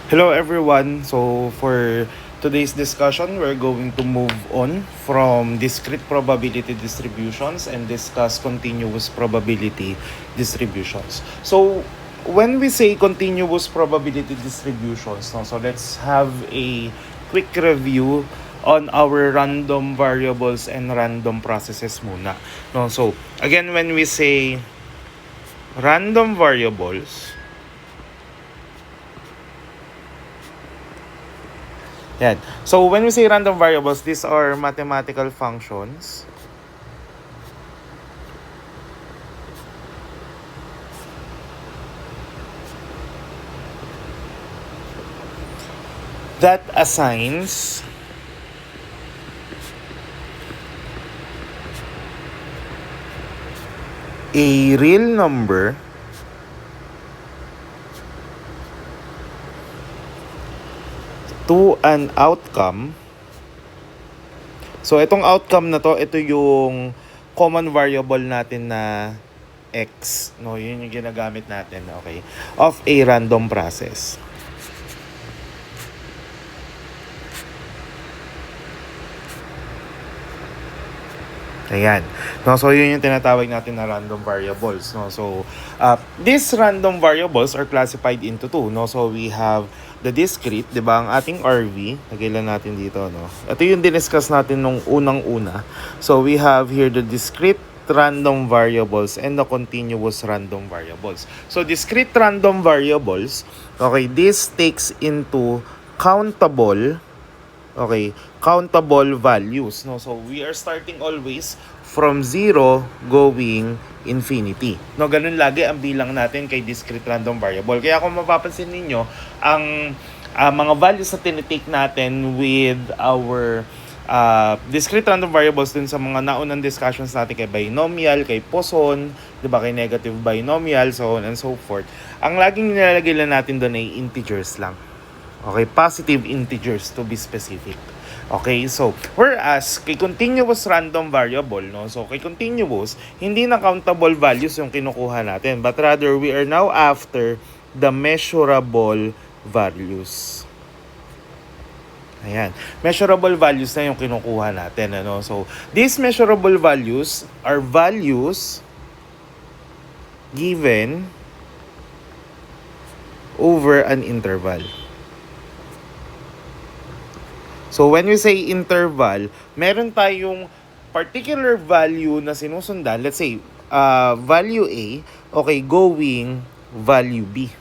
Hello everyone. So for today's discussion, we're going to move on from discrete probability distributions and discuss continuous probability distributions. So when we say continuous probability distributions, no, so let's have a quick review on our random variables and random processes muna. No, so again, when we say random variables, yan. So when we say random variables, these are mathematical functions that assigns a real number to an outcome. So itong outcome na to, ito yung common variable natin na x, no, yun yung ginagamit natin, okay, of a random process. Ayan. No, so yun yung tinatawag natin na random variables, no. So these random variables are classified into two, no. So we have the discrete, 'di ba? Ang ating RV, nagilan natin dito, no. Ito yung diniscuss natin nung unang-una. So we have here the discrete random variables and the continuous random variables. So discrete random variables, okay, this takes into countable values, no. So we are starting always from 0 going infinity, no. Ganun lagi ang bilang natin kay discrete random variable. Kaya kung mapapansin ninyo, ang mga values na tinitake natin with our discrete random variables dun sa mga naunang discussions natin kay binomial, kay Poisson, 'di ba, kay negative binomial, so on and so forth, ang laging nilalagay lang natin doon ay integers lang. Okay, positive integers to be specific. Okay, so whereas kay continuous random variable, no, so kay continuous, hindi na countable values yung kinukuha natin, but rather we are now after the measurable values. Ayan, measurable values na yung kinukuha natin, ano. So these measurable values are values given over an interval. So when we say interval, meron tayong particular value na sinusundan. Let's say, value A, okay, going value B.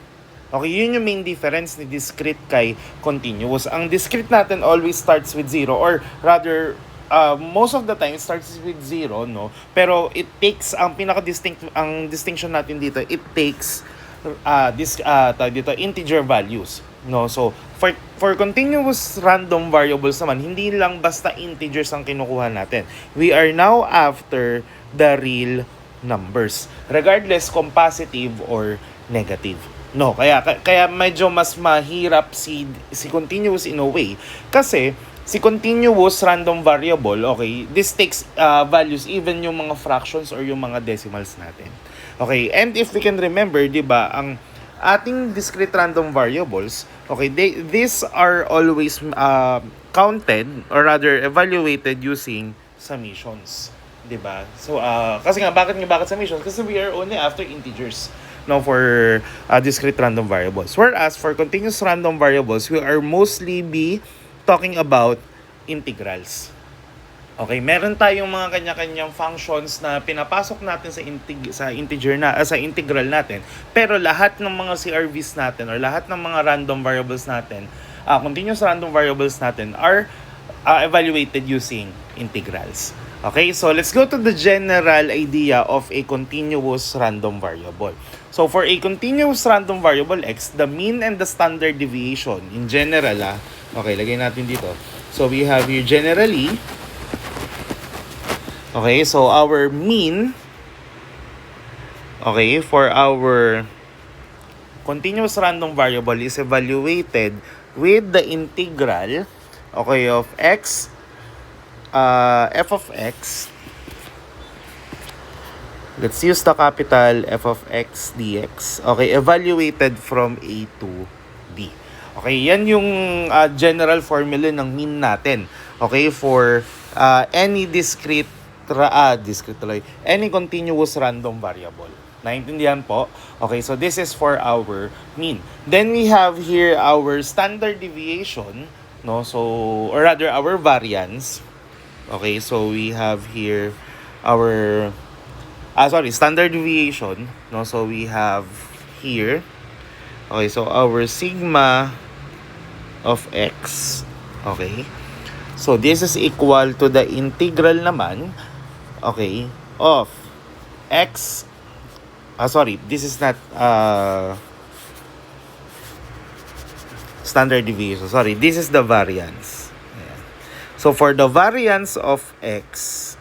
Okay, yun yung main difference ni discrete kay continuous. Ang discrete natin always starts with 0, or rather, most of the time it starts with 0, no? Pero it takes, ang distinction natin dito, it takes integer values, no. So for continuous random variables naman, hindi lang basta integers ang kinukuha natin. We are now after the real numbers, regardless kung positive or negative, no. Kaya medyo mas mahirap si continuous in a way, kasi si continuous random variable, okay, this takes values, even yung mga fractions or yung mga decimals natin. Okay, and if we can remember, 'di ba, ang ating discrete random variables, okay, these are always counted, or rather evaluated using summations, 'di ba? So kasi bakit summations? Kasi we are only after integers, no, for discrete random variables. Whereas for continuous random variables, we are mostly be talking about integrals. Okay, meron tayong mga kanya-kanyang functions na pinapasok natin sa integral natin. Pero lahat ng mga CRVs natin, or lahat ng mga random variables natin, continuous random variables natin are evaluated using integrals. Okay, so let's go to the general idea of a continuous random variable. So for a continuous random variable x, the mean and the standard deviation in general, okay, lagay natin dito. So we have here generally, okay, so our mean, okay, for our continuous random variable is evaluated with the integral, okay, of x, f of x. Let's use the capital f of x dx. Okay, evaluated from a to B. Okay, yan yung general formula ng mean natin. Okay, for any any continuous random variable. Naintindihan po? Okay, so this is for our mean. Then we have here our standard deviation, no? So, or rather our variance. Okay, so we have here our standard deviation, no? So we have here, okay, so our sigma of x, okay, so this is equal to the integral naman, okay, of x, this is not standard deviation, this is the variance. Ayan. So for the variance of x,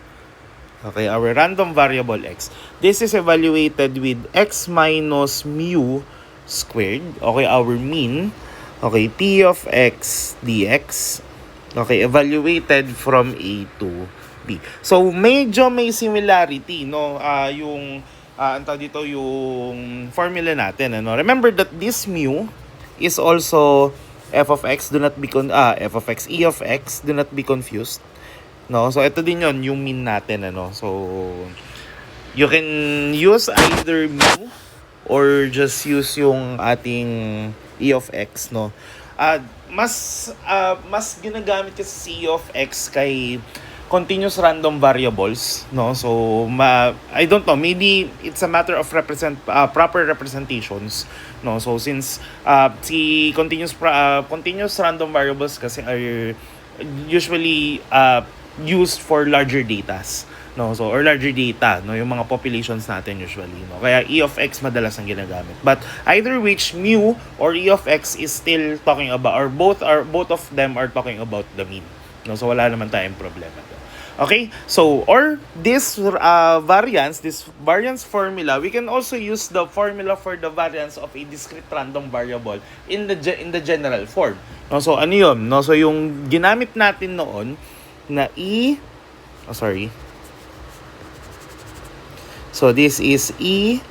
okay, our random variable x, this is evaluated with x minus mu squared, okay, our mean, okay, p of x dx, okay, evaluated from A to B. So, medyo may similarity, no, yung, yung formula natin, ano. Remember that this mu is also f of x, f of x, e of x, do not be confused. No, so ito din yon yung mean natin, ano. So you can use either mu or just use yung ating e of x, no. Mas ginagamit kasi si e of x kay continuous random variables, no. So I don't know, maybe it's a matter of proper representations, no. So since si continuous random variables kasi are usually used for larger datas, no, so or larger data, no, yung mga populations natin usually, no, kaya e of x madalas ang ginagamit. But either which, mu or e of x is still talking about, or both of them are talking about the mean, no, so wala naman tayong problema. Okay, so or this variance formula, we can also use the formula for the variance of a discrete random variable in the general form, no. So ano yun, no, so yung ginamit natin noon na so this is e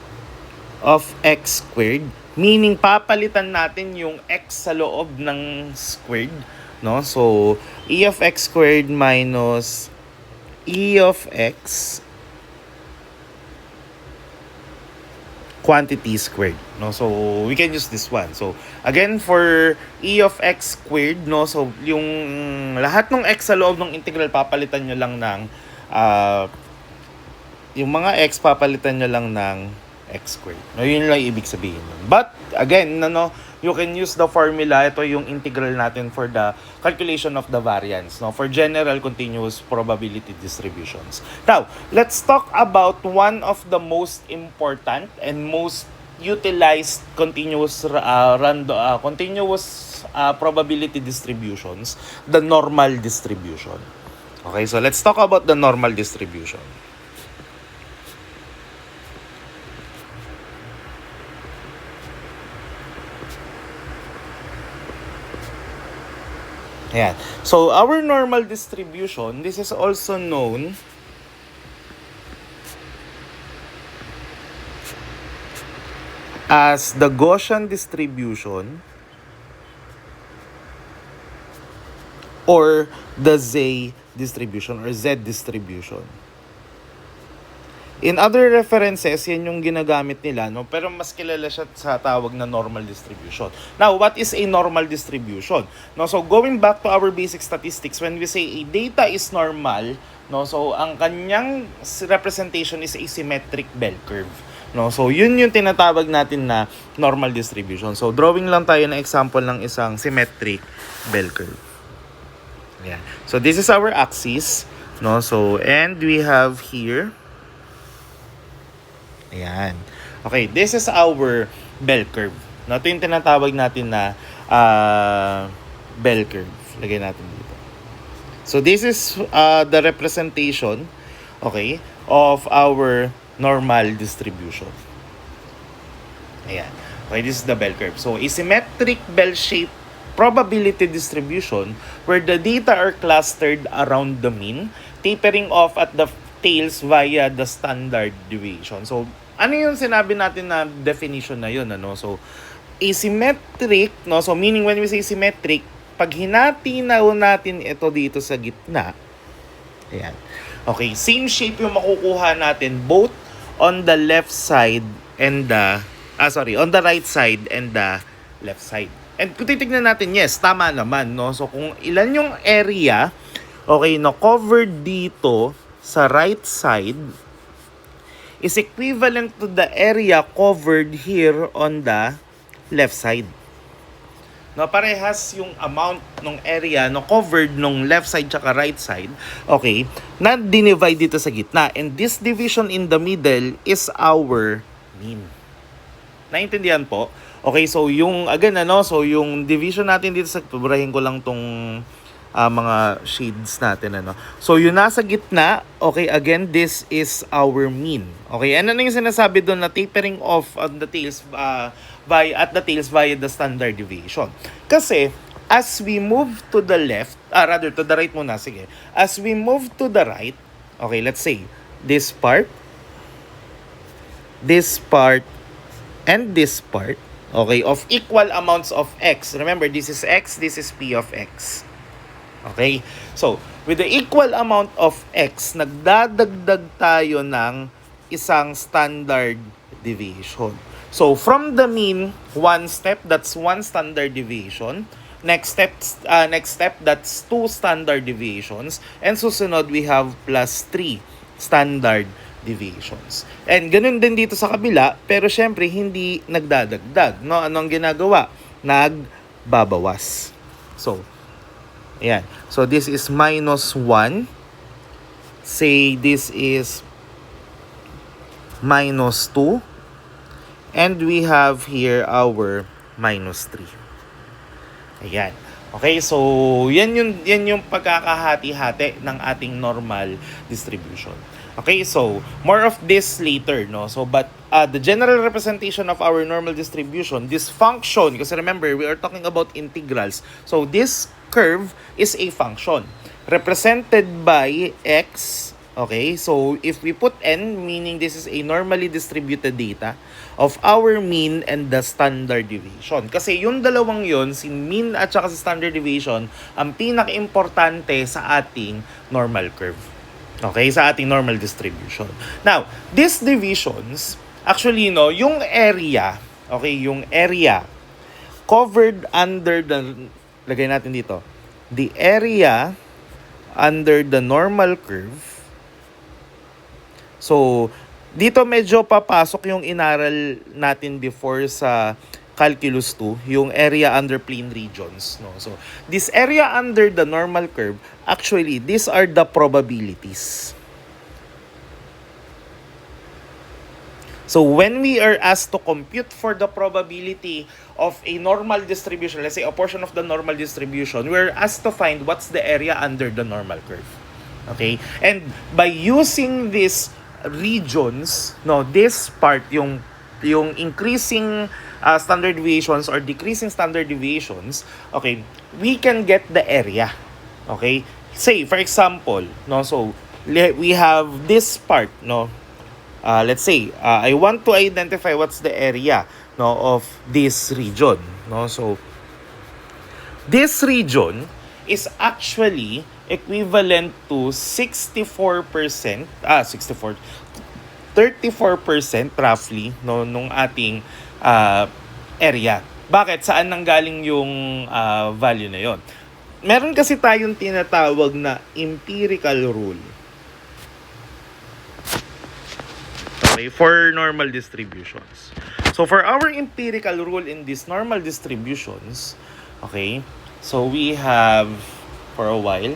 of x squared, meaning papalitan natin yung x sa loob ng squared, no. So e of x squared minus e of x quantity squared, no. So we can use this one. So again, for e of x squared, no, so yung lahat ng x sa loob ng integral papalitan nyo lang ng yung mga x papalitan nyo lang ng x squared, no, yun lang ibig sabihin. But again, no, you can use the formula, ito yung integral natin for the calculation of the variance, no, for general continuous probability distributions. Now, let's talk about one of the most important and most utilized continuous probability distributions, the normal distribution. Okay, so let's talk about the normal distribution. Ayan. So, our normal distribution, this is also known as the Gaussian distribution or the Z distribution or Z distribution. In other references, yan yung ginagamit nila, no? Pero mas kilala siya sa tawag na normal distribution. Now, what is a normal distribution? No, so going back to our basic statistics, when we say a data is normal, no, so ang kanyang representation is a symmetric bell curve. No, so yun yung tinatawag natin na normal distribution. So drawing lang tayo ng example ng isang symmetric bell curve. Yeah. So this is our axis, no? So and we have here, ayan. Okay, this is our bell curve. No, ito yung tinatawag natin na bell curve. Lagay natin dito. So this is the representation, okay, of our normal distribution. Ayan. Okay, this is the bell curve. So a symmetric bell-shaped probability distribution where the data are clustered around the mean, tapering off at the tails via the standard deviation. So ano yung sinabi natin na definition na yun, ano? So asymmetric, no? So meaning when we say symmetric, pag hinati na natin ito dito sa gitna, ayan. Okay, same shape yung makukuha natin both on the left side and on the right side and the left side. And kung titignan natin, yes, tama naman, no? So kung ilan yung area, okay, no, covered dito sa right side is equivalent to the area covered here on the left side. No, parehas yung amount ng area no covered nung left side tsaka right side, okay, na dinivide dito sa gitna. And this division in the middle is our mean. Naintindihan po? Okay, so yung, again, so yung division natin dito sa, paburahin ko lang tong mga shades natin, So, yung nasa gitna, okay, again, this is our mean. Okay, and ano yung sinasabi doon na tapering off on the tails, at the tails via the standard deviation. Kasi, as we move to the left, rather, to the right muna, sige. As we move to the right, okay, let's say, this part, and this part, okay, of equal amounts of x. Remember, this is x, this is p of x. Okay? So, with the equal amount of x, nagdadagdag tayo ng isang standard deviation. So, from the mean, one step, that's one standard deviation. Next step, that's two standard deviations. And susunod, we have plus 3 standard deviations. And ganun din dito sa kabila, pero syempre, hindi nagdadagdag. No? Anong ginagawa? Nagbabawas. So, ayan. So, this is minus 1. Say, this is minus 2. And we have here our minus 3. Ayan. Okay, so yan yung pagkakahati-hati ng ating normal distribution. Okay, so more of this later, no? So but the general representation of our normal distribution, this function, kasi remember we are talking about integrals. So this curve is a function represented by x. Okay, so if we put n, meaning this is a normally distributed data of our mean and the standard deviation. Kasi yung dalawang yon, si mean at saka si standard deviation, ang pinaka-importante sa ating normal curve. Okay, sa ating normal distribution. Now, these divisions, actually, no, yung area, okay, yung area covered under the, lagay natin dito, the area under the normal curve. So, dito medyo papasok yung inaral natin before sa Calculus 2, yung area under plane regions. No? So, this area under the normal curve, actually, these are the probabilities. So, when we are asked to compute for the probability of a normal distribution, let's say a portion of the normal distribution, we're asked to find what's the area under the normal curve. Okay? And by using this regions, no, this part, yung increasing standard deviations or decreasing standard deviations, okay, we can get the area. Okay? Say, for example, no, so we have this part, no, let's say, I want to identify what's the area, no, of this region, no, so this region is actually equivalent to 34% roughly, no, nung ating area. Bakit? Saan nanggaling yung value na yon? Meron kasi tayong tinatawag na empirical rule. Okay, for normal distributions. So for our empirical rule in these normal distributions, okay, so we have, for a while,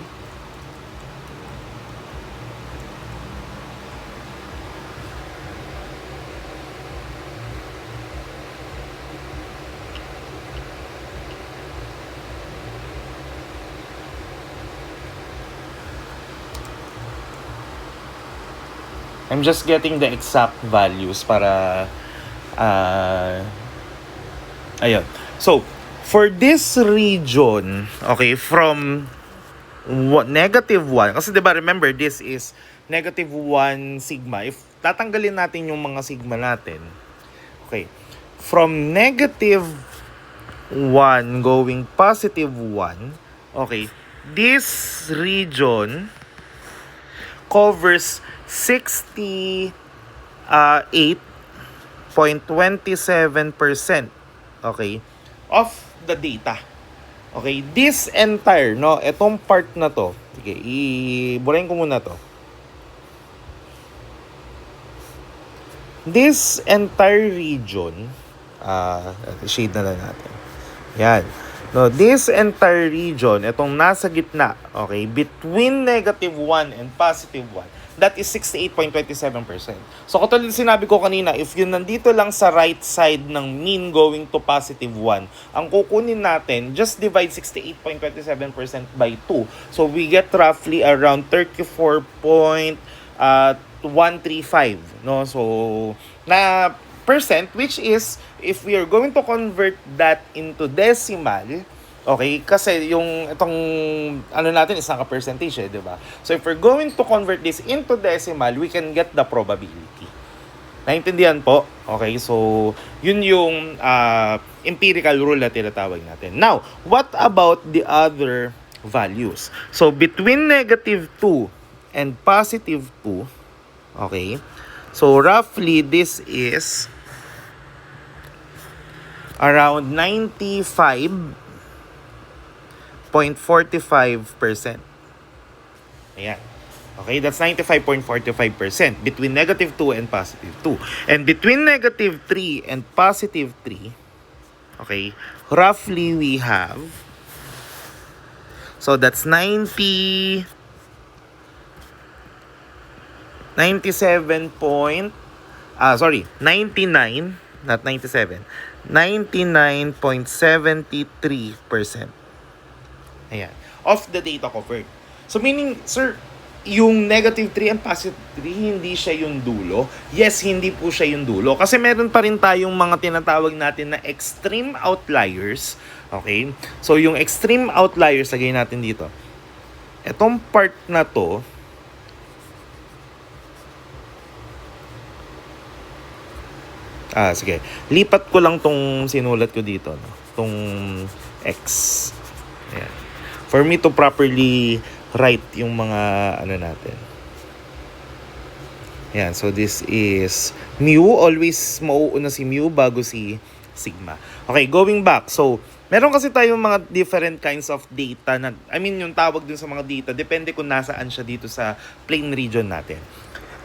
I'm just getting the exact values para ayun. So, for this region, okay, from negative 1, kasi diba remember, this is negative 1 sigma. If tatanggalin natin yung mga sigma natin, okay, from negative 1 going positive 1. Okay, this region covers 68.27%, okay, of the data. Okay, this entire, no, etong part na to, sige, iburahin ko muna to. This entire region, shade na lang natin. Yan. No, this entire region, itong nasa gitna, okay, between -1 and +1, that is 68.27%. So, katulad sinabi ko kanina, if yun nandito lang sa right side ng mean going to +1, ang kukunin natin, just divide 68.27% by 2. So, we get roughly around 34.135, no? So, na percent, which is, if we are going to convert that into decimal, okay, kasi yung itong ano natin is naka-percentage, di ba? So if we're going to convert this into decimal, we can get the probability. Naintindihan po? Okay, so yun yung empirical rule na tinatawag natin. Now, what about the other values? So between -2 and +2, okay, so roughly this is around 95.45%. Ayan. Okay, that's 95.45% between -2 and +2. And between -3 and +3, okay, roughly we have, so that's 99, not 97, 99.73%. Ayan. Of the data covered. So meaning, sir, yung -3 and +3, hindi siya yung dulo? Yes, hindi po siya yung dulo. Kasi meron pa rin tayong mga tinatawag natin na extreme outliers. Okay? So yung extreme outliers, lagay natin dito. Etong part na to, sige. Lipat ko lang tong sinulat ko dito, no? Tong X. Ayan. For me to properly write yung mga ano natin. Ayan. So, this is mu. Always mauuna si mu bago si sigma. Okay, going back. So, meron kasi tayong mga different kinds of data na, I mean, yung tawag dun sa mga data, depende kung nasaan siya dito sa plane region natin.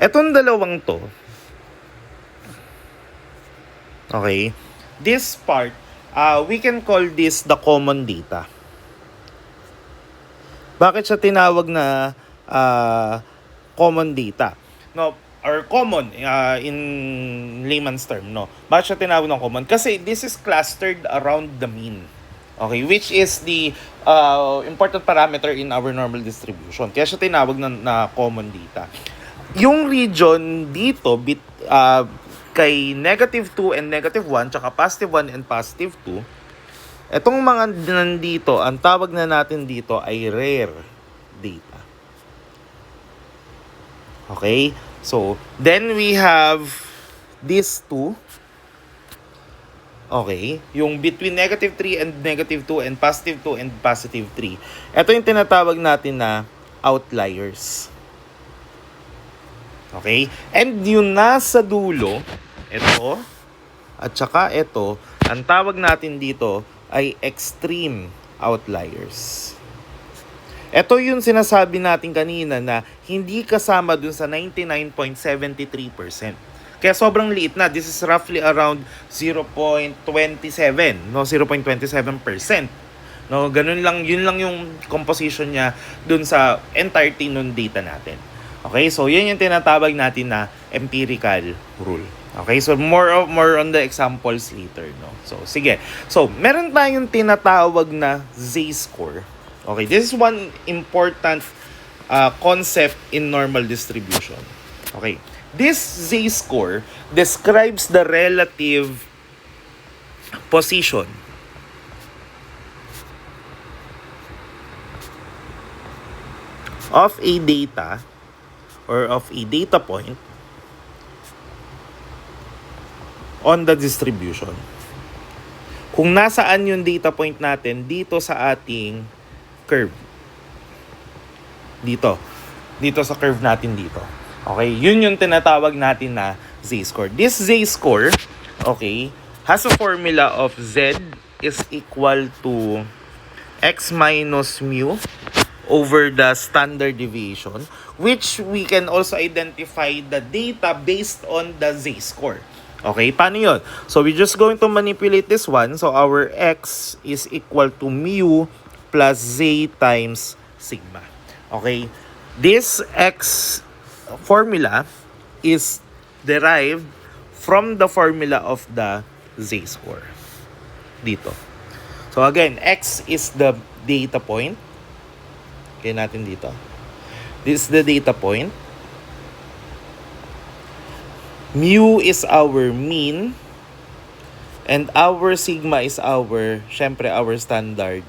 Etong dalawang to, okay, this part, we can call this the common data. Bakit siya tinawag na common data? No, or common in layman's term, no? Bakit siya tinawag ng common? Kasi this is clustered around the mean. Okay, which is the important parameter in our normal distribution. Kaya siya tinawag na common data. Yung region dito, kay -2 and -1, tsaka +1 and +2, etong mga nandito, ang tawag na natin dito ay rare data. Okay? So, then we have these two. Okay? Yung between -3 and -2 and +2 and +3. Ito yung tinatawag natin na outliers. Okay? And yung nasa dulo, ito, at saka ito, ang tawag natin dito ay extreme outliers. Ito yung sinasabi natin kanina na hindi kasama dun sa 99.73%. Kaya sobrang liit na. This is roughly around 0.27, no? 0.27%. No, ganun lang, yun lang yung composition niya dun sa entirety ng data natin. Okay, so yan yung tinatawag natin na empirical rule. Okay, so more on the examples later, no? So sige. So meron tayong tinatawag na z-score. Okay, this is one important concept in normal distribution. Okay, this z-score describes the relative position of a data or of a data point on the distribution. kung nasaan yung data point natin dito sa ating curve. Dito sa curve natin dito. Okay, yun yung tinatawag natin na z-score. This z-score, okay, has a formula of z is equal to x minus mu over the standard deviation, which we can also identify the data based on the z-score. Okay, paano yun? So, we're just going to manipulate this one. So, our x is equal to mu plus z times sigma. Okay, this x formula is derived from the formula of the z-score dito. So, again, x is the data point. Kaya natin dito. This is the data point. Mu is our mean. And our sigma is syempre, our standard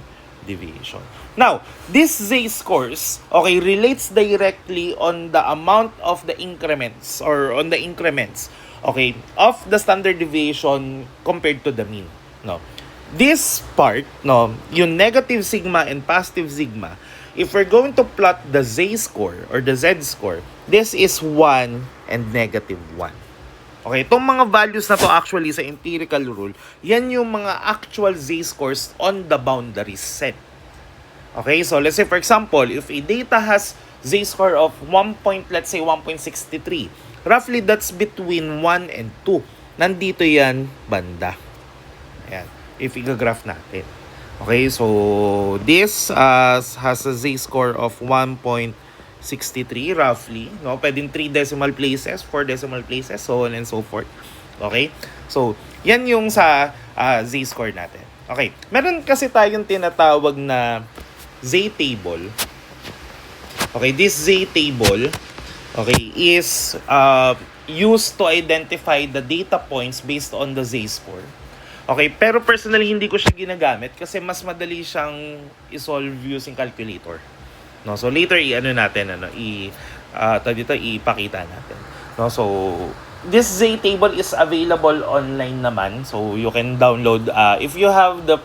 deviation. Now, this z-scores, okay, relates directly on the amount of the increments or on the increments, okay, of the standard deviation compared to the mean. No. This part, no, yung negative sigma and positive sigma, if we're going to plot the z-score or the z-score, this is 1 and negative 1. Okay, itong mga values na to actually sa empirical rule, yan yung mga actual z-scores on the boundary set. Okay, so let's say for example, if a data has z-score of 1.63, roughly that's between 1 and 2. Nandito yan banda. Ayan, if i-graph natin. Okay, so this has a z-score of 1.63 roughly, no? Pwedeng 3 decimal places, 4 decimal places, so on and so forth. Okay? So, yan yung sa z-score natin. Okay, meron kasi tayong tinatawag na z-table. Okay, this z-table, okay, is used to identify the data points based on the z-score. Okay, pero personally hindi ko siya ginagamit kasi mas madali siyang i-solve using calculator. No, so later ipakita natin. No, so this z-table is available online naman, so you can download if you have the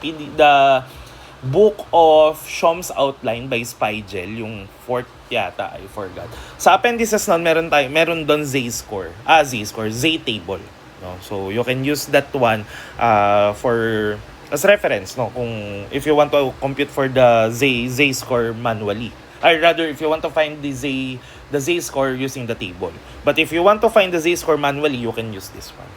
book of Shom's Outline by Spigel, yung fourth yata, I forgot. Sa appendices nun meron doon z-table. No, so you can use that one for as reference, no, kung if you want to compute for the z-score manually. Or rather, if you want to find the z-score using the table. But if you want to find the z-score manually, you can use this one.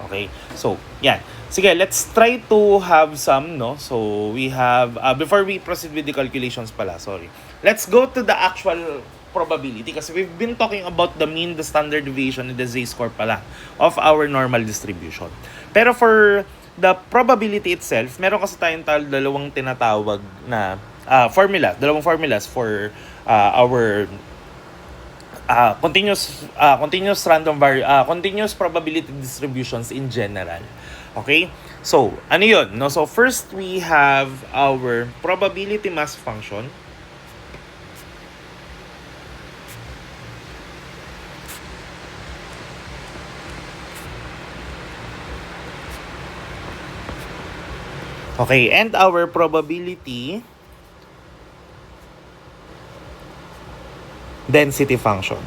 Okay? So, yan. Sige, let's try to have some, no? So, we have, before we proceed with the calculations pala, sorry. Let's go to the actual probability kasi we've been talking about the mean, the standard deviation, and the z-score pala of our normal distribution. Pero for the probability itself, meron kasi tayong dalawang tinatawag na dalawang formulas for our continuous probability distributions in general. Okay? So, ano yun? No? So, first we have our probability mass function. Okay, and our probability density function.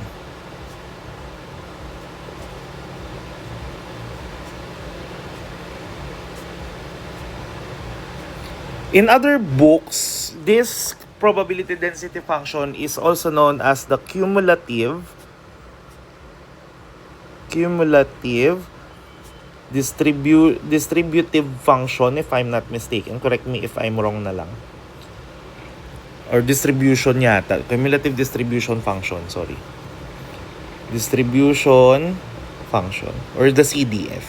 In other books, this probability density function is also known as the cumulative distributive function, if I'm not mistaken. Correct me if I'm wrong na lang. Or distribution yata. Cumulative distribution function, sorry. Distribution function. Or the CDF.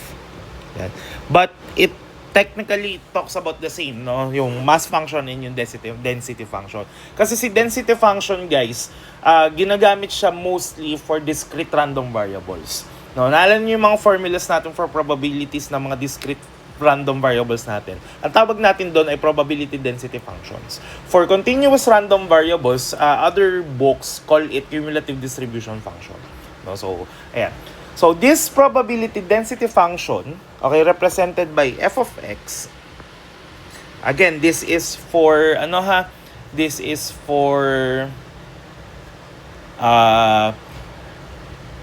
Yan. But it technically talks about the same, no? Yung mass function and yung density function. Kasi si density function, guys, ginagamit siya mostly for discrete random variables. No, naalala niyo yung mga formulas natin for probabilities ng mga discrete random variables natin. Ang tawag natin doon ay probability density functions. For continuous random variables, other books call it cumulative distribution function. No, so, ayan. So, this probability density function, okay, represented by f of x, Again, this is for, ano ha? This is for, uh,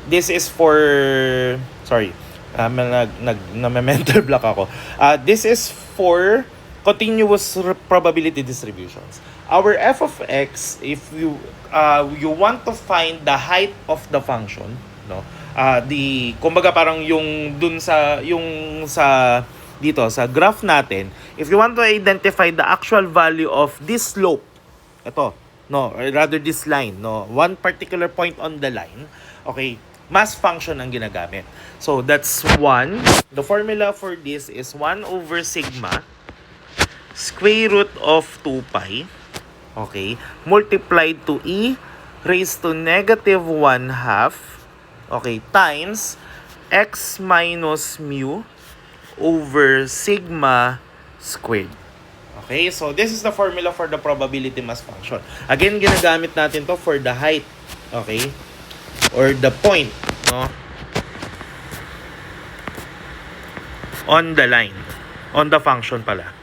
this is for, sorry, mental block ako. This is for continuous probability distributions. Our f of x, if you want to find the height of the function, no? Kumbaga parang yung dun sa dito sa graph natin, if you want to identify the actual value of this slope, ito, no, or rather this line, no, one particular point on the line, okay, mass function ang ginagamit. So that's 1. The formula for this is 1 over sigma square root of 2 pi, okay, multiplied to e raised to negative 1 half, okay, times x minus mu over sigma squared. Okay, so this is the formula for the probability mass function. Again, ginagamit natin to for the height, okay, or the point, no, on the line, on the function pala.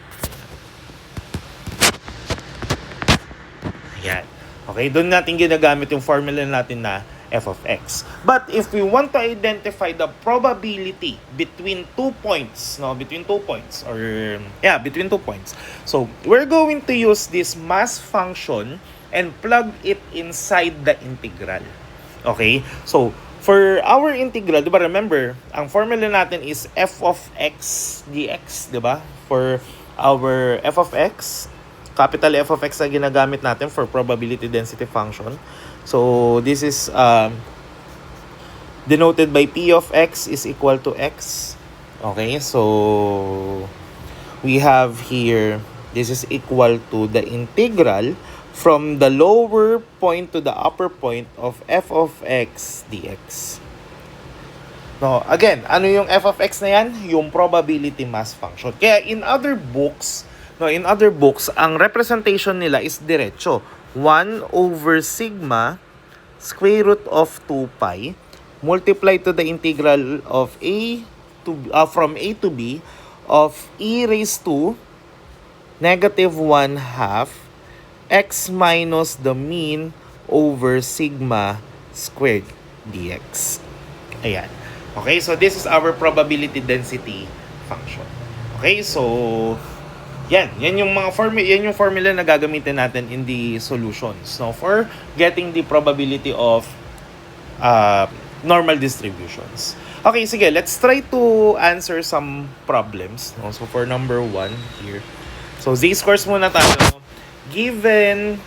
Ayan. Okay, doon natin ginagamit yung formula natin na f of x. But if we want to identify the probability between 2 points, no, between 2 points, or between 2 points. So, we're going to use this mass function and plug it inside the integral. Okay? So, for our integral, di ba, remember, ang formula natin is f of x dx, di ba? For our f of x, capital F of x na ginagamit natin for probability density function. So, this is denoted by P of x is equal to x. Okay, so we have here, this is equal to the integral from the lower point to the upper point of f of x dx. No, again, ano yung f of x na yan? Yung probability mass function. Kaya in other books, ang representation nila is diretso. 1 over sigma square root of 2 pi multiplied to the integral of from a to b of e raised to negative 1 half x minus the mean over sigma squared dx. Ayan. Okay, so this is our probability density function. Okay, so yan yung mga formula na gagamitin natin in the solutions, no, for getting the probability of normal distributions. Okay, sige, let's try to answer some problems, no? So for number 1 here, so z-scores muna tayo, no? Given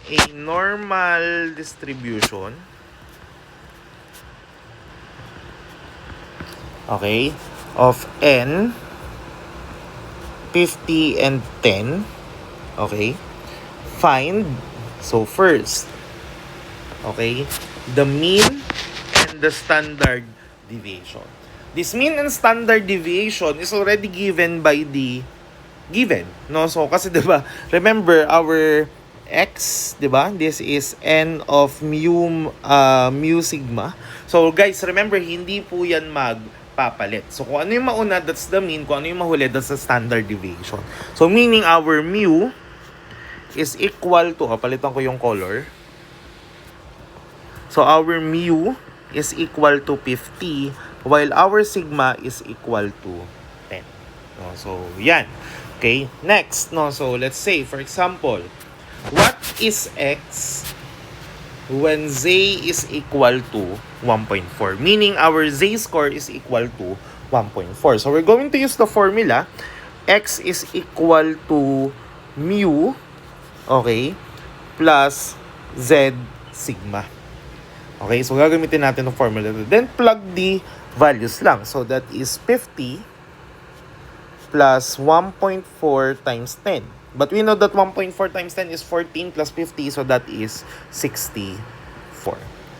a normal distribution, okay, of n 50 and 10, okay, find, so first, okay, the mean and the standard deviation. This mean and standard deviation is already given by the given, no? So kasi 'di ba, remember our x, 'di ba, this is n of mu sigma. So guys, remember, hindi po yan papalit. So, kung ano yung mauna, that's the mean. Kung ano yung mahuli, that's the standard deviation. So, meaning our mu is equal to, palitan ko yung color. So, our mu is equal to 50, while our sigma is equal to 10. No, so, yan. Okay, next. No, so, let's say, for example, what is x when z is equal to 1.4, meaning our z-score is equal to 1.4. So we're going to use the formula x is equal to mu, okay, plus z sigma. Okay, so gagamitin natin yung formula. Then plug the values lang. So that is 50 plus 1.4 times 10. But we know that 1.4 times 10 is 14 plus 50, so that is 64.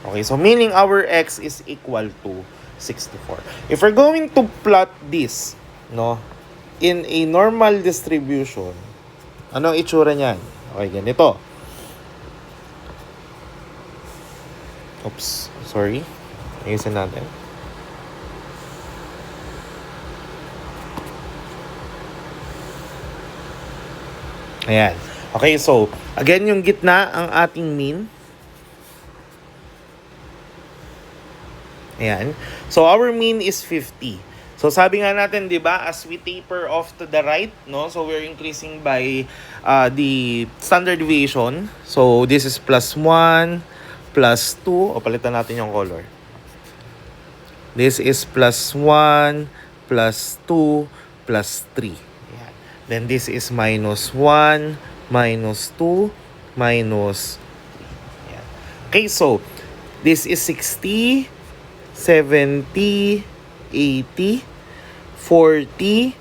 Okay, so meaning our x is equal to 64. If we're going to plot this, no, in a normal distribution, ano ang itsura niyan? Okay, ganito. Oops, sorry. Ayusin natin. Ayan. Okay, so, again, yung gitna, ang ating mean. Ayan. So, our mean is 50. So, sabi nga natin, di ba, as we taper off to the right, no? So, we're increasing by the standard deviation. So, this is plus 1, plus 2. O, palitan natin yung color. This is plus 1, plus 2, plus 3. Ayan. Then, this is minus 1, minus 2, minus 3. Ayan. Okay, so, this is 60, 70, 80, 40,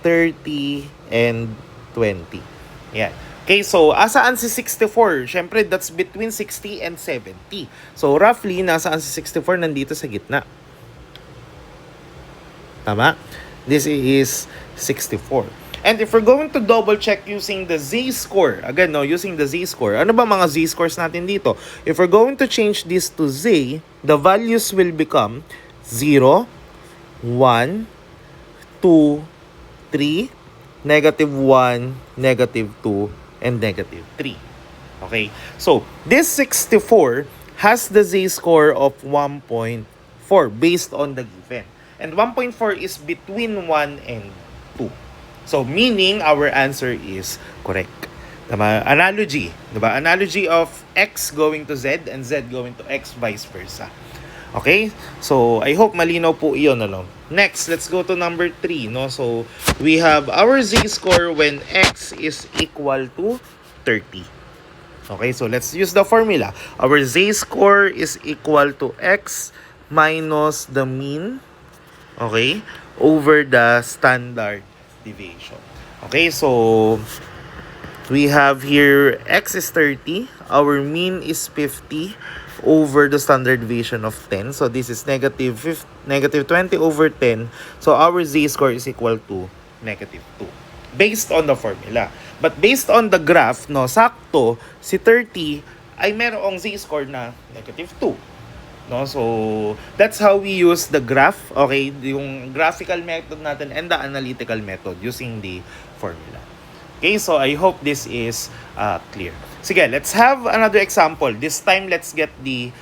30, and 20. Yan. Okay, so asaan si 64? Siyempre, that's between 60 and 70. So, roughly, nasaan si 64? Nandito sa gitna. Tama? This is 64. And if we're going to double check using the z-score, again, no, using the z-score, ano ba mga z-scores natin dito? If we're going to change this to z, the values will become 0, 1, 2, 3, negative 1, negative 2, and negative 3. Okay? So, this 64 has the z-score of 1.4 based on the given. And 1.4 is between 1 and 2. So, meaning our answer is correct. Tama? Analogy. Diba? Analogy of x going to z and z going to x, vice versa. Okay? So, I hope malinaw po iyon. Ano? Next, let's go to number 3. No? So, we have our z-score when x is equal to 30. Okay? So, let's use the formula. Our z-score is equal to x minus the mean, okay, over the standard deviation. Okay? So, we have here x is 30. Our mean is 50 over the standard deviation of 10. So, this is negative 20 over 10. So, our z-score is equal to negative 2. Based on the formula. But based on the graph, no, sakto, si 30 ay merong z-score na negative 2. No? So, that's how we use the graph, okay? Yung graphical method natin and the analytical method using the formula. Okay, so I hope this is clear. Sige, let's have another example. This time, let's get the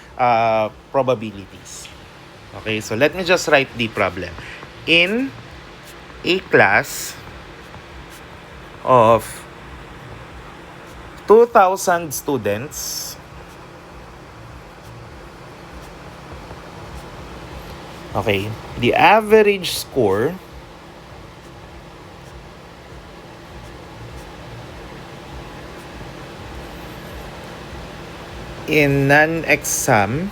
probabilities. Okay, so let me just write the problem. In a class of 2,000 students, okay, the average score in non-exam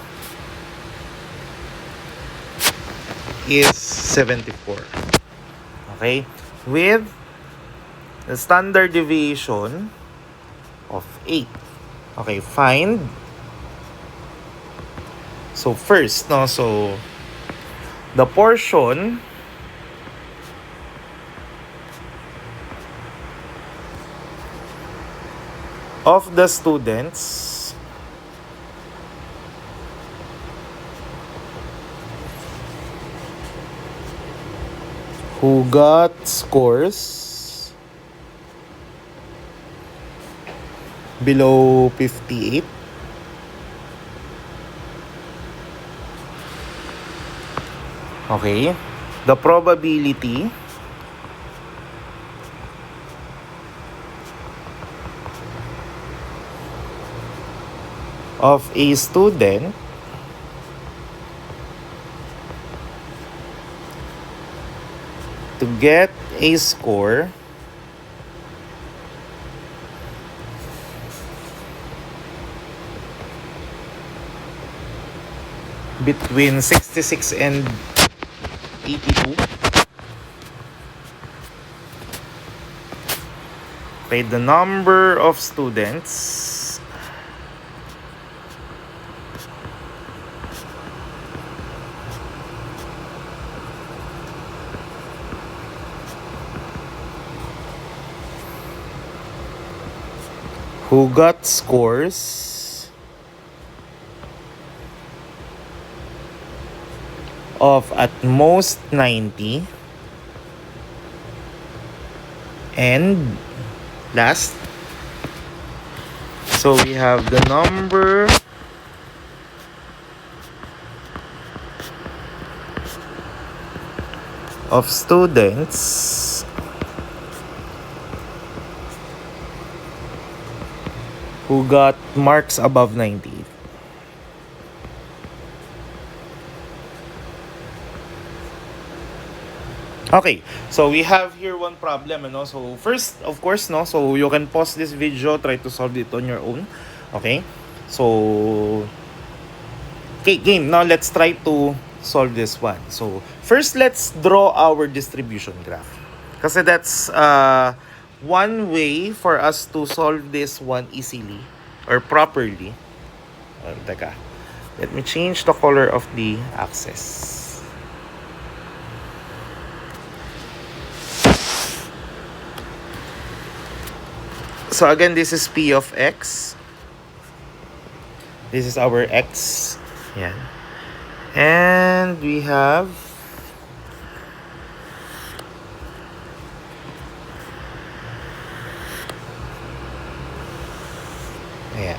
is 74. Okay, with the standard deviation of 8. Okay, find. So first, no, so the portion of the students who got scores below 58 okay, the probability of a student to get a score between 66 and 82. Okay, the number of students who got scores of at most 90 and last So we have the number of students who got marks above 90. Okay, so we have here one problem, ano? So first, of course, no, so you can pause this video, try to solve it on your own. Okay, so okay, game. Now let's try to solve this one. So first, let's draw our distribution graph, kasi that's one way for us to solve this one easily or properly. Teka, let me change the color of the axis. So again, this is P of X. This is our X. Yan. And we have ayan.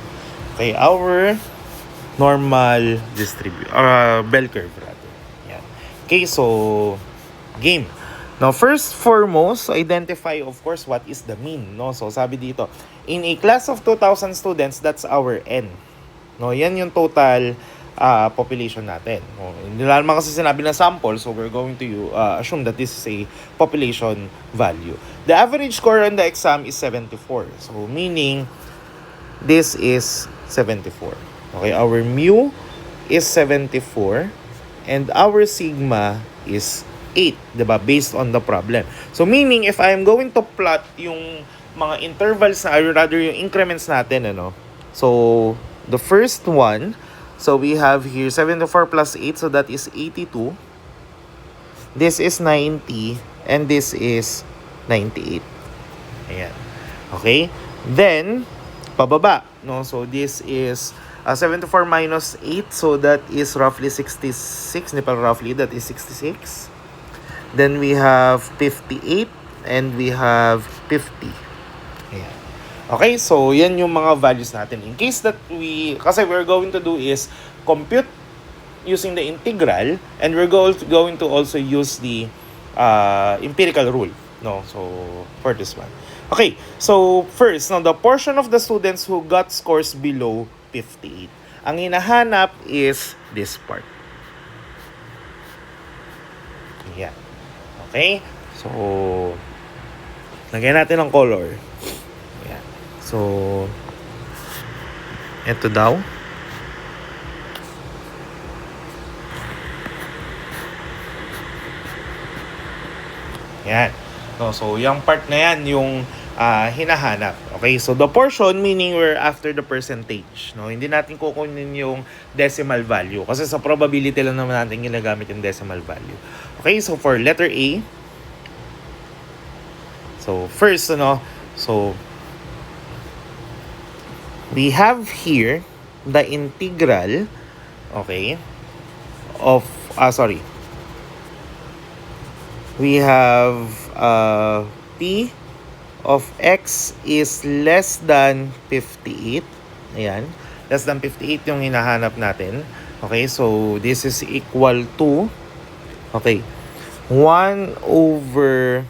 Okay, our normal bell curve rather. Yan. Okay, so game. Now, first foremost, identify, of course, what is the mean, no? So, sabi dito, in a class of 2,000 students, that's our N. No, yan yung total population natin. No, hindi naman kasi sinabi na sample, so we're going to assume that this is a population value. The average score on the exam is 74. So, meaning, this is 74. Okay, our mu is 74, and our sigma is 8, diba? Based on the problem. So, meaning, if I am going to plot yung mga intervals na, or rather yung increments natin, ano? So, the first one, so we have here 74 plus 8, so that is 82. This is 90, and this is 98. Ayan. Okay? Then, pababa, no? So, this is 74 minus 8, so that is roughly 66. Hindi pa roughly, that is 66. Then we have 58 and we have 50. Ayan. Okay, so yan yung mga values natin. In case that kasi we're going to do is compute using the integral, and we're going to also use the empirical rule. No, so for this one. Okay, so first, now the portion of the students who got scores below 58. Ang hinahanap is this part. Yeah. Okay? So, lagyan natin ng color. Ayan. So, ito daw. Ayan. No, so, yung part na yan, yung hinahanap. Okay? So, the portion, meaning we're after the percentage. No? Hindi natin kukunin yung decimal value. Kasi sa probability lang naman natin ginagamit yung decimal value. Okay, so for letter A, so first, so we have here the integral, okay, of, we have P of X is less than 58. Ayan, less than 58 yung hinahanap natin. Okay, so this is equal to, okay, 1 over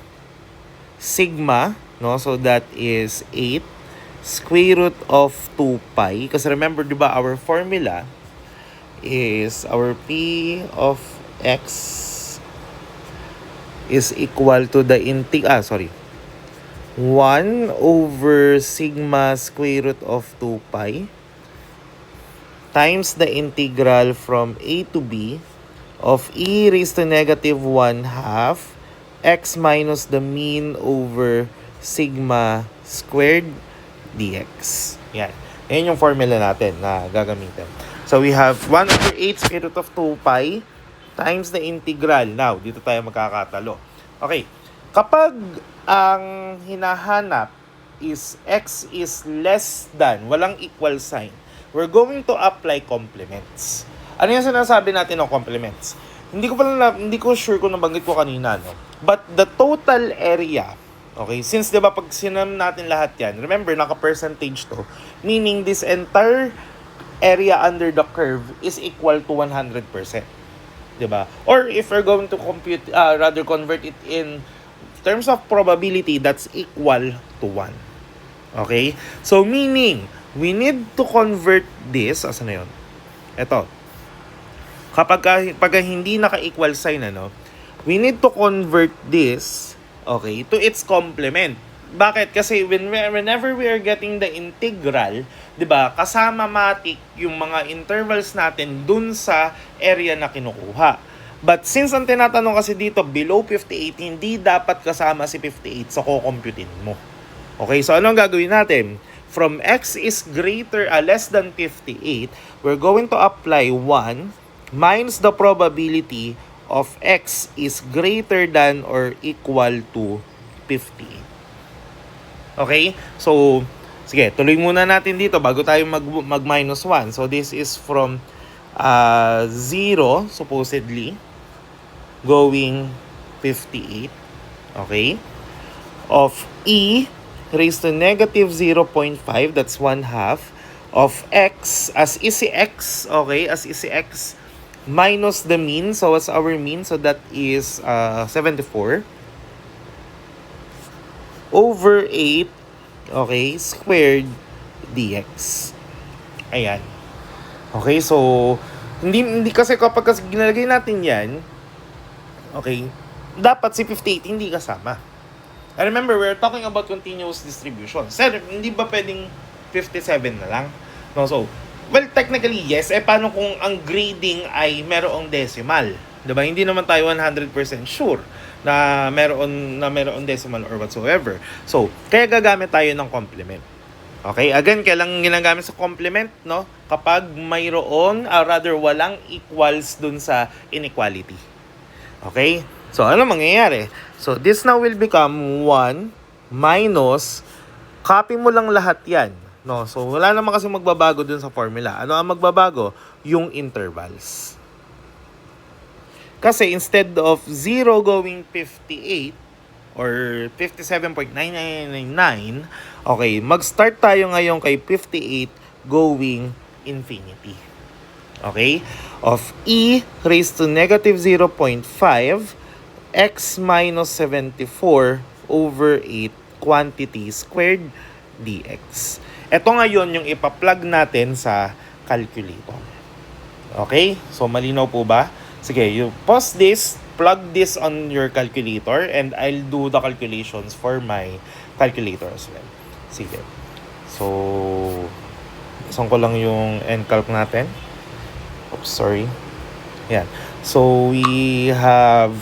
sigma, no? So that is 8 square root of 2 pi. Kasi remember, di ba, our formula is our P of X is equal to the 1 over sigma square root of 2 pi times the integral from A to B of e raised to negative 1/2 x minus the mean over sigma squared dx. Yan. Yan yung formula natin na gagamitin. So, we have 1 over 8 square root of 2 pi times the integral. Now, dito tayo magkakatalo. Okay. Kapag ang hinahanap is x is less than, walang equal sign, we're going to apply complements. Ano yung sinasabi natin ng complements? Hindi ko sure kung nabanggit ko kanina, no? But the total area, Okay, since 'di ba pag sinam natin lahat 'yan, remember naka-percentage to, meaning this entire area under the curve is equal to 100%. 'Di ba? Or if we're going to compute rather convert it in terms of probability, that's equal to 1. Okay? So meaning we need to convert this, asa na 'yon? Ito. Pag hindi naka-equal sign we need to convert this, okay, to its complement. Bakit? Kasi whenever we are getting the integral, 'di ba? Kasama matik yung mga intervals natin dun sa area na kinukuha. But since ang tinatanong kasi dito below 58, hindi dapat kasama si 58 sa kukomputin mo. Okay, so ano ang gagawin natin? From x is less than 58, we're going to apply 1 minus the probability of x is greater than or equal to 58. Okay? So, sige, tuloy muna natin dito bago tayo mag-minus 1. So, this is from 0, supposedly, going 58. Okay? Of e raised to negative 0.5, that's 1/2, of x, as is si x, okay, as is si x, minus the mean, so what's our mean? So that is 74 over 8, okay, squared dx. Ayan. Okay, so hindi kasi kapag ginalagay natin yan, okay, dapat si 58 hindi kasama. I remember we're talking about continuous distribution. Sir, hindi ba pwedeng 57 na lang? No, so well, technically, yes. Paano kung ang grading ay merong decimal? Diba? Hindi naman tayo 100% sure na merong decimal or whatsoever. So, kaya gagamit tayo ng complement. Okay? Again, kailang ginagamit sa complement, no? Kapag mayroon, rather walang equals dun sa inequality. Okay? So, ano mangyayari? So, this now will become 1 minus, copy mo lang lahat yan. No, so wala naman kasi magbabago dun sa formula. Ano ang magbabago? Yung intervals. Kasi instead of 0 going 58 or 57.9999, okay, mag-start tayo ngayon kay 58 going infinity. Okay? Of e raised to negative 0.5 x minus 74 over 8 quantity squared dx. Ito ngayon yung ipa-plug natin sa calculator. Okay? So, malinaw po ba? Sige, you pause this, plug this on your calculator, and I'll do the calculations for my calculator as well. Sige. So, isang ko lang yung encalc natin. Oops, sorry. Yan. So, we have,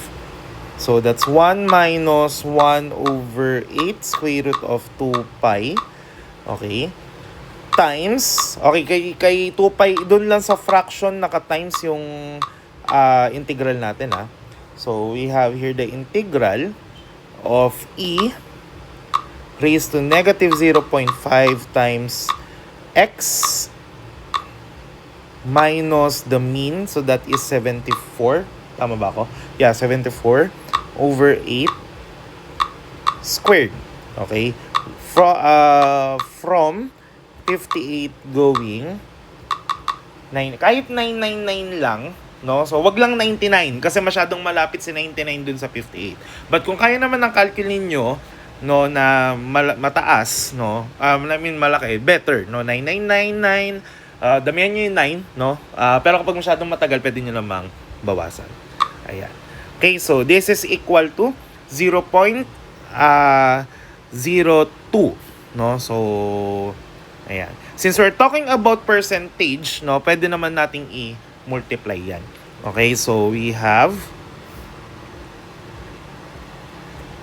so that's 1 minus 1 over 8 square root of 2 pi. Okay? Times, okay, kay 2 pi, dun lang sa fraction naka-times yung integral natin, ha. So, we have here the integral of e raised to negative 0.5 times x minus the mean, so that is 74. Tama ba ako? Yeah, 74 over 8 squared. Okay? From 58 going 9. Kahit 999 lang, no? So, wag lang 99 kasi masyadong malapit si 99 dun sa 58. But kung kaya naman ng calculin nyo, no, na mataas, no? I mean, malaki, better, no? 9999, damihan nyo yung 9, no? Pero kapag masyadong matagal, pwede nyo namang bawasan. Ayan. Okay, so this is equal to 0.02, no? So, ayan. Since we're talking about percentage, no, pwede naman nating i-multiply yan. Okay, so we have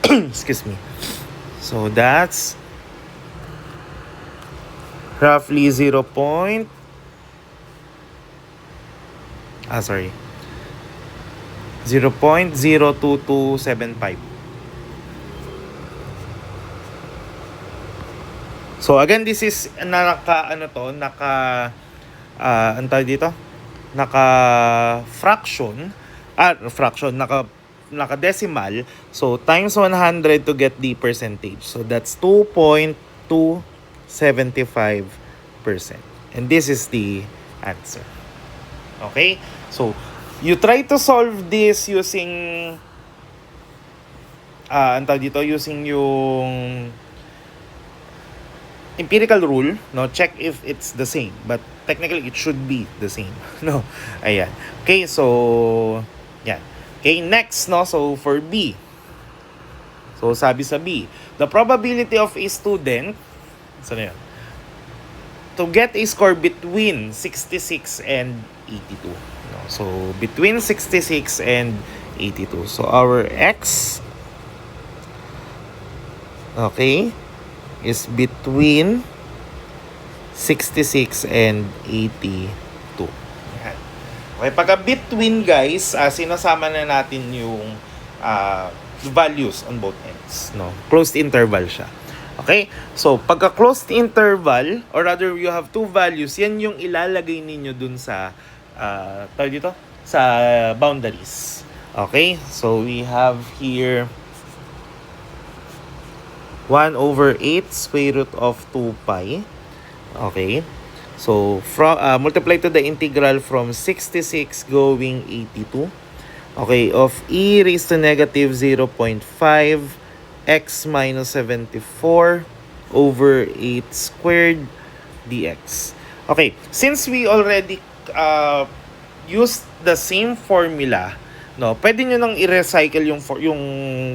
excuse me. So that's roughly 0.02275. So again, this is naka fraction, naka naka-decimal. So, times 100 to get the percentage. So, that's 2.275%. And this is the answer. Okay? So, you try to solve this using using yung empirical rule, no? Check if it's the same, but technically it should be the same. No. Ayan. Okay, so yan. Okay, next, no? So for B. So sabi sa B, the probability of a student, saan yan? To get a score between 66 and 82. No? So between 66 and 82. So our X, okay, is between 66 and 82. Yan. Okay, pagka between, guys, sinasama na natin yung values on both ends, no? Closed interval siya. Okay? So, pagka closed interval, or rather you have two values, yan yung ilalagay ninyo dun sa sa boundaries. Okay? So, we have here 1 over 8 square root of 2 pi. Okay. So, from multiply to the integral from 66 going 82. Okay, of e raised to negative 0.5 x minus 74 over 8 squared dx. Okay, since we already used the same formula, no, pwede nyo nang i-recycle yung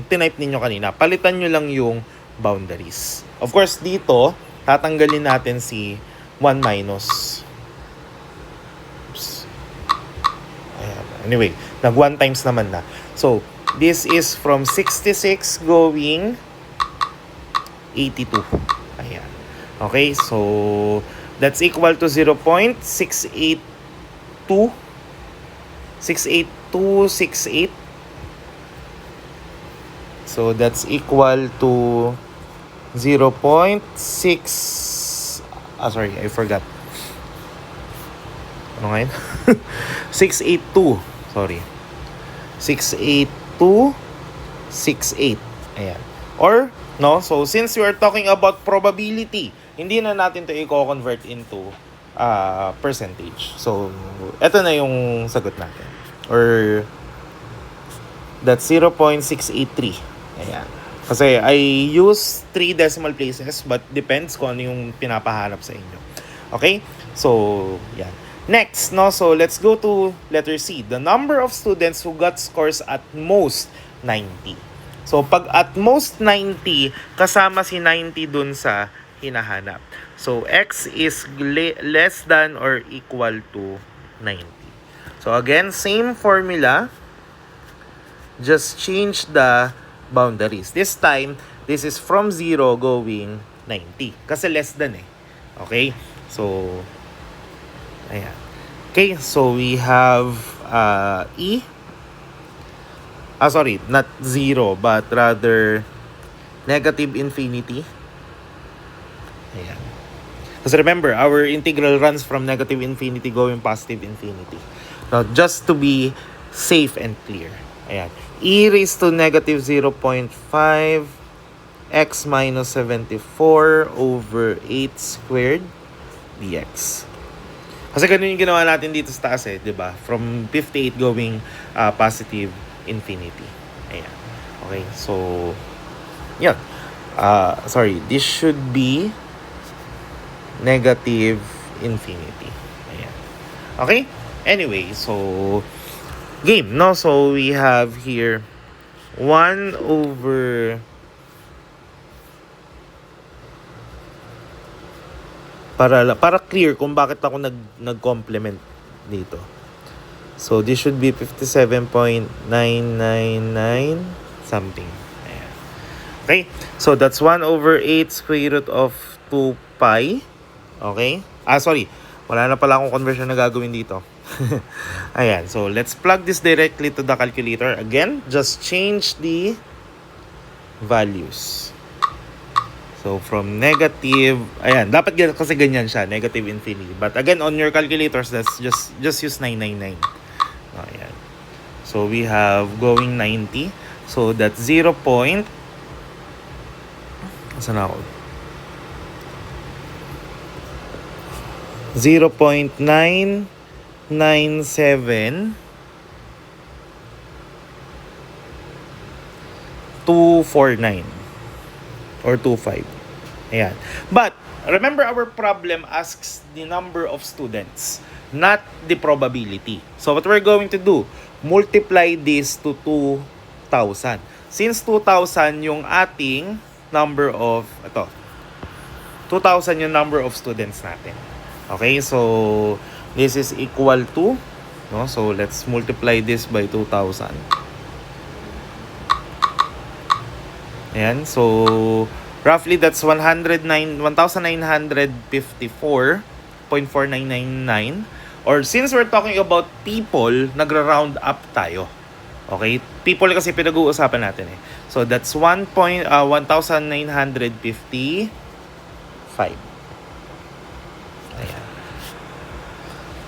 tinype ninyo kanina. Palitan nyo lang yung boundaries. Of course, dito, tatanggalin natin si 1 minus. Oops. Ayan. Anyway, nag 1 times naman na. So, this is from 66 going 82. Ayan. Okay, so, that's equal to 0.682. 68268. So, that's equal to 0.6, sorry, I forgot. Ano ngayon? 682. Sorry. 68268. Ayan. Or, no, so since we are talking about probability, hindi na natin to i-convert into percentage. So, eto na yung sagot natin. Or, that's 0.683. Ayan. Kasi I use 3 decimal places, but depends kung ano yung pinapahanap sa inyo. Okay? So, yan. Next, no? So, let's go to letter C. The number of students who got scores at most 90. So, pag at most 90, kasama si 90 dun sa hinahanap. So, X is less than or equal to 90. So, again, same formula. Just change the boundaries. This time, this is from 0 going 90. Kasi less than eh. Okay? So, ayan. Okay, so we have E. Sorry, not 0, but rather negative infinity. Ayan. Because remember, our integral runs from negative infinity going positive infinity. Now, just to be safe and clear. Ayan. E raised to negative 0.5 x minus 74 over 8 squared dx. Kasi ganun yung ginawa natin dito sa taas eh, di ba? From 58 going positive infinity. Ayan. Okay, so, yeah. Sorry, this should be negative infinity. Ayan. Okay? Anyway, so, game, no? So, we have here 1 over para clear kung bakit ako nag-complement dito. So, this should be 57.999 something. Ayan. Okay? So, that's 1 over 8 square root of 2 pi. Okay? Sorry. Wala na pala akong conversion na gagawin dito. Ayan. So, let's plug this directly to the calculator. Again, just change the values. So, from negative, ayan, dapat kasi ganyan siya, negative infinity. But again, on your calculators, that's just use 999. Ayan. So, So we have going 90. So that's 0. Saan ako? 0.997 249 or 25. Ayan. But remember, our problem asks the number of students, not the probability. So what we're going to do, multiply this to 2,000. Since 2,000 yung ating number of 2,000 yung number of students natin. Okay, so this is equal to, no? So let's multiply this by 2,000. Ayan, so roughly that's 1,954.4999. Or since we're talking about people, nagra-round up tayo. Okay? People kasi pinag-uusapan natin eh. So that's 1,955. Ayan.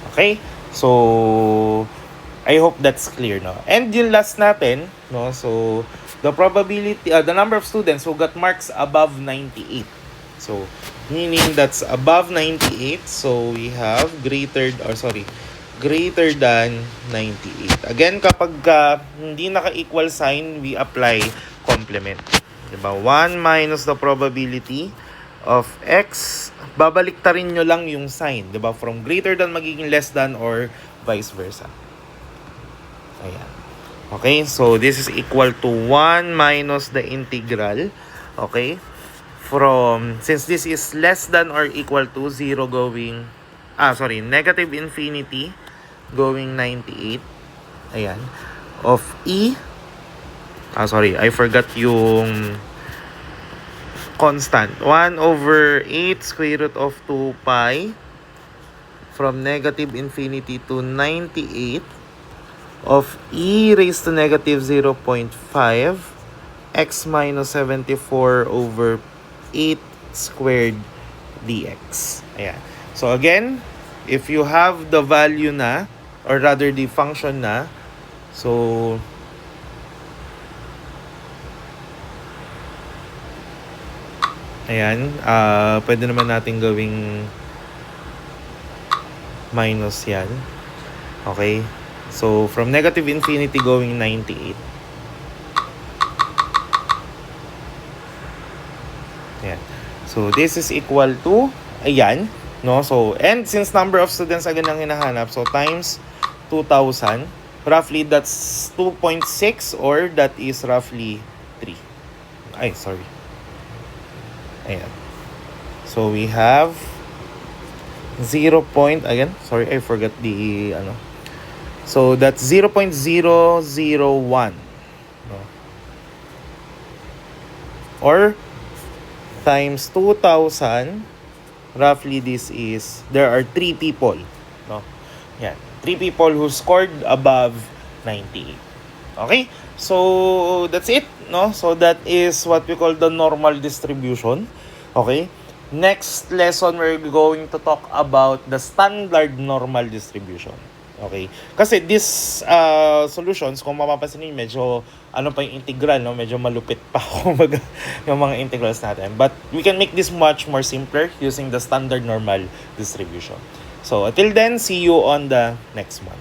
Okay? So I hope that's clear, no? And yung last natin, no? So the probability, the number of students who got marks above 98. So meaning that's above 98. So we have greater than 98. Again, kapag hindi naka-equal sign, we apply complement. Diba? 1 minus the probability of x, babaliktarin nyo lang yung sign. Diba? From greater than magiging less than or vice versa. Ayan. Okay, so this is equal to 1 minus the integral. Okay? From, since this is less than or equal to 0 going, negative infinity going 98. Ayan. Of e, I forgot yung constant. 1 over 8 square root of 2 pi from negative infinity to 98 of e raised to negative 0.5 x minus 74 over 8 squared dx. Ayan. So again, if you have the value na, or rather the function na, so ayan, pwede naman natin gawing minus yan. Okay? So, from negative infinity going 98. Ayan. So, this is equal to, ayan, no? So, and since number of students agad ang hinahanap, so times 2,000, roughly that's 2.6 or that is roughly 3. Ay, sorry. Ayan. So, we have 0. Again, sorry, I forgot the, So, that's 0.001. No? Or, times 2,000, roughly this is, there are 3 people. No? Yan. 3 people who scored above 98. Okay? So, that's it. No? So, that is what we call the normal distribution. Okay? Next lesson, we're going to talk about the standard normal distribution. Okay? Kasi these solutions, kung mapapansin niyo, medyo pa yung integral, no? Medyo malupit pa kumbaga yung mga integrals natin. But we can make this much more simpler using the standard normal distribution. So, until then, see you on the next one.